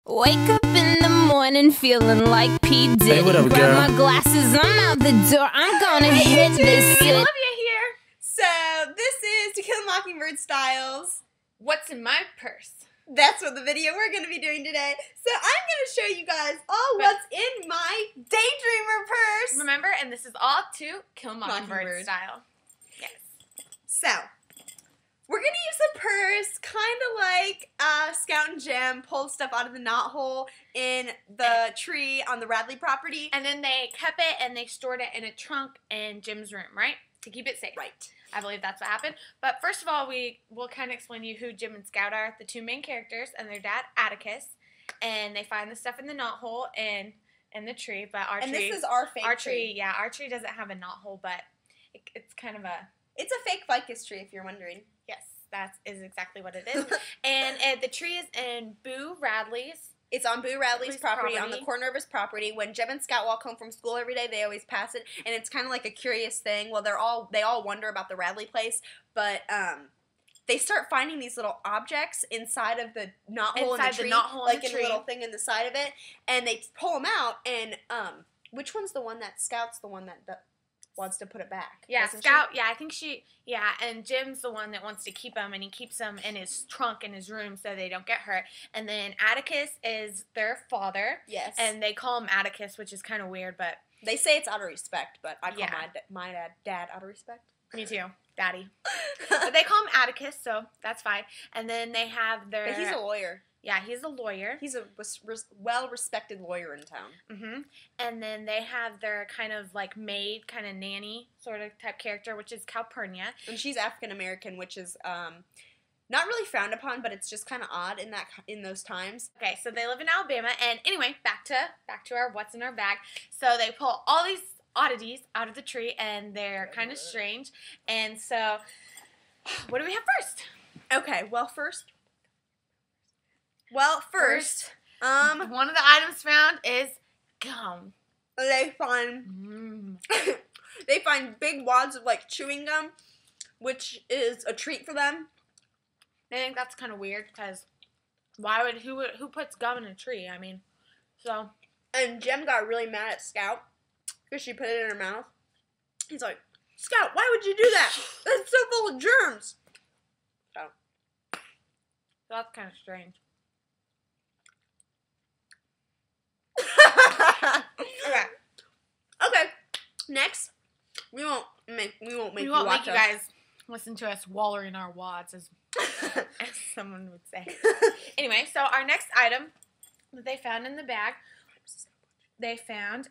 Wake up in the morning feeling like P. Diddy. Hey, what up, Grab girl? my glasses, I'm out the door. I'm gonna hit this shit. Olivia here. So this is To Kill a Mockingbird Styles. What's in my purse? That's what the video we're going to be doing today. So I'm going to show you guys all what's in my Daydreamer purse. Remember, and this is all To Kill a Mockingbird style. Yes. So, we're going to use the purse kind of like Scout and Jim pulled stuff out of the knothole in the tree on the Radley property. And then they kept it and they stored it in a trunk in Jim's room, right? To keep it safe. Right. I believe that's what happened. But first of all, we will kind of explain to you who Jim and Scout are, the two main characters, and their dad, Atticus. And they find the stuff in the knothole in the tree. But our and tree, this is our fake tree. Yeah, our tree doesn't have a knothole, but it's kind of a... It's a fake ficus tree, if you're wondering. Yes, that is exactly what it is. And the tree is in Boo Radley's. It's on Boo Radley's property, on the corner of his property. When Jim and Scout walk home from school every day, they always pass it, and it's kind of like a curious thing. Well, they all wonder about the Radley place, but they start finding these little objects inside of the knothole in the tree, like in a little thing in the side of it, and they pull them out. And which one's the one that Scout's the one that wants to put it back? Yeah, Scout. Yeah, I think she. Yeah, and Jim's the one that wants to keep them, and he keeps them in his trunk in his room so they don't get hurt. And then Atticus is their father. Yes. And they call him Atticus, which is kind of weird, but they say it's out of respect. But I call my dad out of respect. Me too, Daddy. But they call him Atticus, so that's fine. And then they have their. But he's a lawyer. Yeah, he's a lawyer. He's a well-respected lawyer in town. Mm-hmm. And then they have their kind of like maid, kind of nanny sort of type character, which is Calpurnia. And she's African-American, which is not really frowned upon, but it's just kind of odd in those times. Okay, so they live in Alabama. And anyway, back to our what's in our bag. So they pull all these oddities out of the tree, and they're kind of strange. And so, what do we have first? Okay, well, first, one of the items found is gum. They find they find big wads of like chewing gum, which is a treat for them. They think that's kind of weird because who puts gum in a tree? I mean, so. And Jem got really mad at Scout because she put it in her mouth. He's like, Scout, why would you do that? That's so full of germs. So that's kind of strange. Okay. Next, we won't make you guys listen to us waller in our wads, as someone would say. Anyway, so our next item that they found in the bag, they found,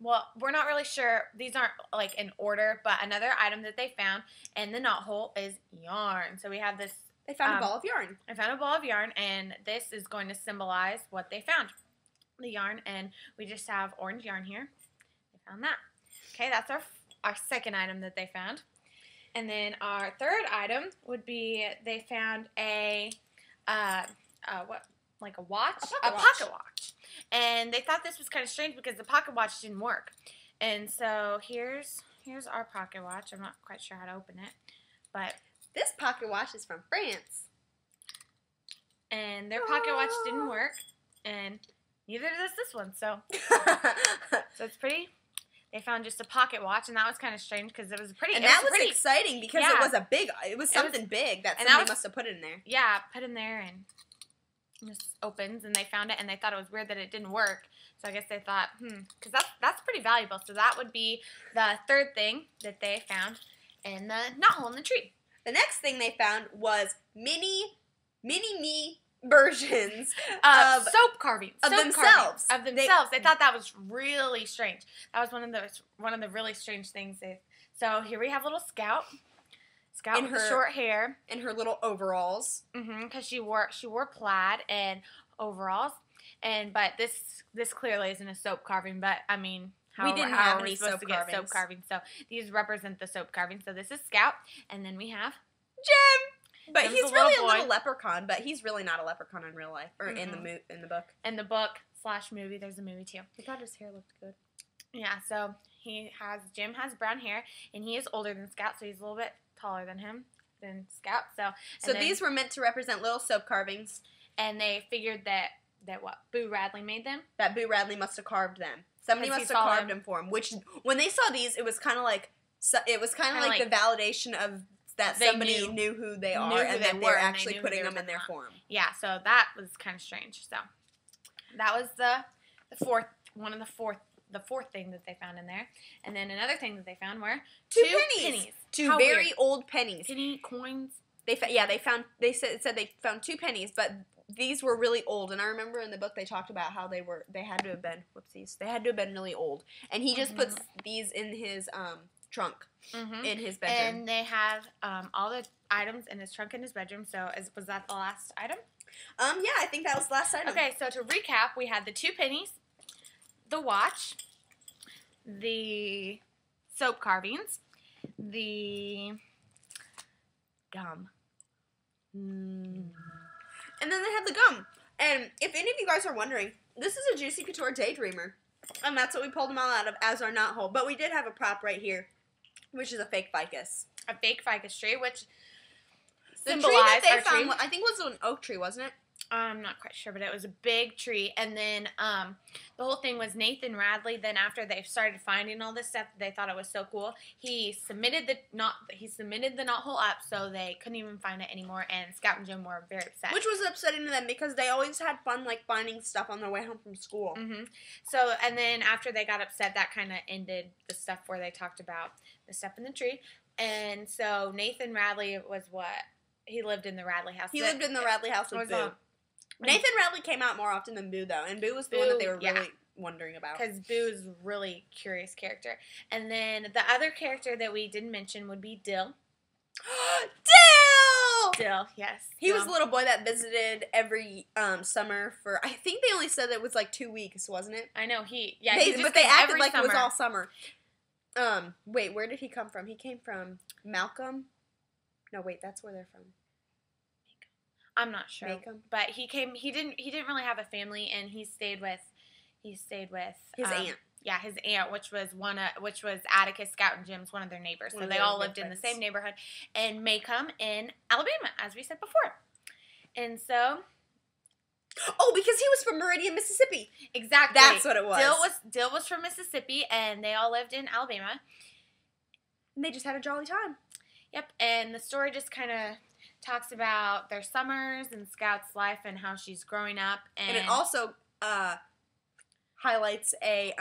well, we're not really sure. These aren't like in order, but another item that they found in the knothole is yarn. So we have this. They found a ball of yarn. I found a ball of yarn, and this is going to symbolize what they found. The yarn, and we just have orange yarn here. They found that. Okay, that's our second item that they found. And then our third item would be they found a like a watch? A pocket watch. And they thought this was kind of strange because the pocket watch didn't work. And so here's our pocket watch. I'm not quite sure how to open it, but this pocket watch is from France. And their pocket watch didn't work, and neither does this one, so it's pretty. They found just a pocket watch, and that was kind of strange because it was pretty. And that was exciting because it was something big that somebody must have put in there. Yeah, put in there, and it just opens, and they found it, and they thought it was weird that it didn't work. So I guess they thought, because that's pretty valuable. So that would be the third thing that they found in the knothole in the tree. The next thing they found was mini me versions of soap carvings of themselves. They thought that was really strange. That was one of the really strange things. So here we have little Scout with her short hair and her little overalls. Because she wore plaid and overalls. But this clearly isn't a soap carving. But I mean, we didn't have any soap carvings. So these represent the soap carving. So this is Scout, and then we have Jim. But Jim's he's really a little leprechaun, but he's really not a leprechaun in real life, or in the book. In the book / movie, there's a movie too. I thought his hair looked good. Yeah, so Jim has brown hair, and he is older than Scout, so he's a little bit taller than Scout. So these were meant to represent little soap carvings. And they figured that that what Boo Radley made them. That Boo Radley must have carved them. Somebody must have carved them for him. Which, when they saw these, it was kind of like the validation of that somebody knew who they are and that they were actually putting them in their form. Yeah, so that was kind of strange. So that was the fourth thing that they found in there. And then another thing that they found were two pennies. Two very old pennies. Penny coins. They said they found 2 pennies, but these were really old. And I remember in the book they talked about how they had to have been really old. And he just puts these in his trunk in his bedroom. And they have all the items in his trunk in his bedroom. So was that the last item? Yeah, I think that was the last item. Okay, so to recap, we had the 2 pennies, the watch, the soap carvings, the gum. And then they have the gum. And if any of you guys are wondering, this is a Juicy Couture Daydreamer. And that's what we pulled them all out of as our knot hole. But we did have a prop right here, which is a fake ficus. A fake ficus tree, which the tree that they found, I think was an oak tree, wasn't it? I'm not quite sure, but it was a big tree. And then the whole thing was Nathan Radley. Then after they started finding all this stuff, they thought it was so cool. He submitted the knot hole up, so they couldn't even find it anymore. And Scout and Jim were very upset, which was upsetting to them because they always had fun like finding stuff on their way home from school. So and then after they got upset, that kind of ended the stuff where they talked about the stuff in the tree. And so Nathan Radley was what? He lived in the Radley house. He lived in the Radley house with Boo. Nathan Radley came out more often than Boo, though, and Boo was the one that they were really wondering about. Because Boo is a really curious character. And then the other character that we didn't mention would be Dill. Dill, yes. He was the little boy that visited every summer for, I think they only said it was like 2 weeks, wasn't it? I know, but they acted like it was all summer. Wait, where did he come from? He came from Malcolm? No, wait, that's where they're from. I'm not sure, but he didn't really have a family, and he stayed with his aunt. Yeah, his aunt, which was Atticus, Scout, and Jim's one of their neighbors. So they all lived in the same neighborhood in Macomb in Alabama, as we said before. And so, because he was from Meridian, Mississippi. Exactly. That's what it was. Dill was from Mississippi, and they all lived in Alabama. And they just had a jolly time. Yep, and the story just kind of talks about their summers and Scout's life and how she's growing up, and it also highlights a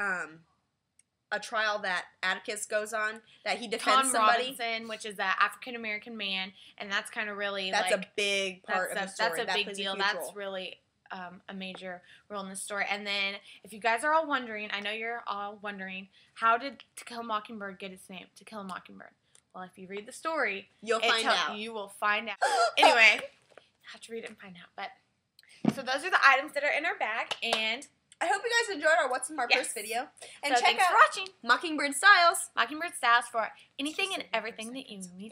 trial that Atticus goes on, that he defends somebody. Tom Robinson, which is an African American man, and that's kind of really a big part of the story. That's a big deal. That's really a major role in the story. And then, if you guys are all wondering, I know you're all wondering, how did To Kill a Mockingbird get its name? To Kill a Mockingbird. Well, if you read the story, you'll find out. You will find out. Anyway, you have to read it and find out. But so those are the items that are in our bag, and I hope you guys enjoyed our What's in My Purse video. And so check out watching Mockingbird Styles. Mockingbird Styles for anything and everything that you need.